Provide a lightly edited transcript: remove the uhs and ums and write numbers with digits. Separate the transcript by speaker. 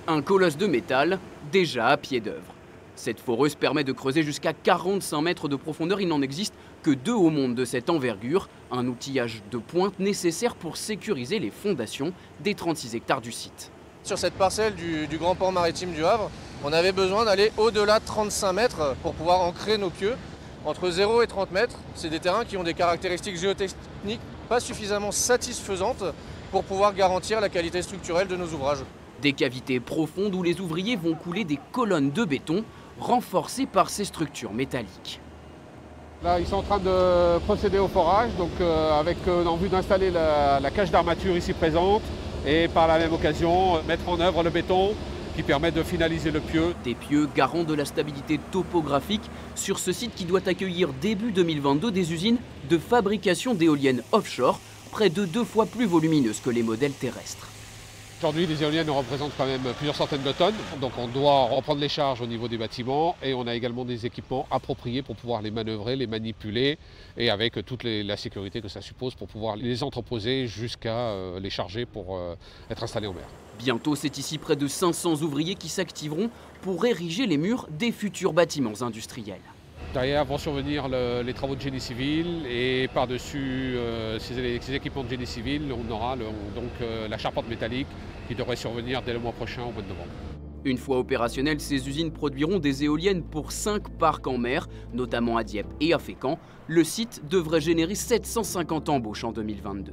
Speaker 1: Un colosse de métal déjà à pied d'œuvre. Cette foreuse permet de creuser jusqu'à 45 mètres de profondeur. Il n'en existe que 2 au monde de cette envergure. Un outillage de pointe nécessaire pour sécuriser les fondations des 36 hectares du site.
Speaker 2: Sur cette parcelle du grand port maritime du Havre, on avait besoin d'aller au-delà de 35 mètres pour pouvoir ancrer nos pieux. Entre 0 et 30 mètres, c'est des terrains qui ont des caractéristiques géotechniques pas suffisamment satisfaisantes pour pouvoir garantir la qualité structurelle de nos ouvrages.
Speaker 1: Des cavités profondes où les ouvriers vont couler des colonnes de béton renforcées par ces structures métalliques.
Speaker 3: Là, ils sont en train de procéder au forage, donc avec en vue d'installer la cage d'armature ici présente et par la même occasion mettre en œuvre le béton qui permet de finaliser le pieu.
Speaker 1: Des pieux garants de la stabilité topographique sur ce site qui doit accueillir début 2022 des usines de fabrication d'éoliennes offshore, près de 2 fois plus volumineuses que les modèles terrestres.
Speaker 3: Aujourd'hui, les éoliennes représentent quand même plusieurs centaines de tonnes, donc on doit reprendre les charges au niveau des bâtiments et on a également des équipements appropriés pour pouvoir les manœuvrer, les manipuler et avec toute la sécurité que ça suppose pour pouvoir les entreposer jusqu'à les charger pour être installés en mer.
Speaker 1: Bientôt, c'est ici près de 500 ouvriers qui s'activeront pour ériger les murs des futurs bâtiments industriels.
Speaker 3: Derrière vont survenir les travaux de génie civil et par-dessus ces équipements de génie civil, on aura la charpente métallique qui devrait survenir dès le mois prochain au mois de novembre.
Speaker 1: Une fois opérationnelles, ces usines produiront des éoliennes pour 5 parcs en mer, notamment à Dieppe et à Fécamp. Le site devrait générer 750 embauches en 2022.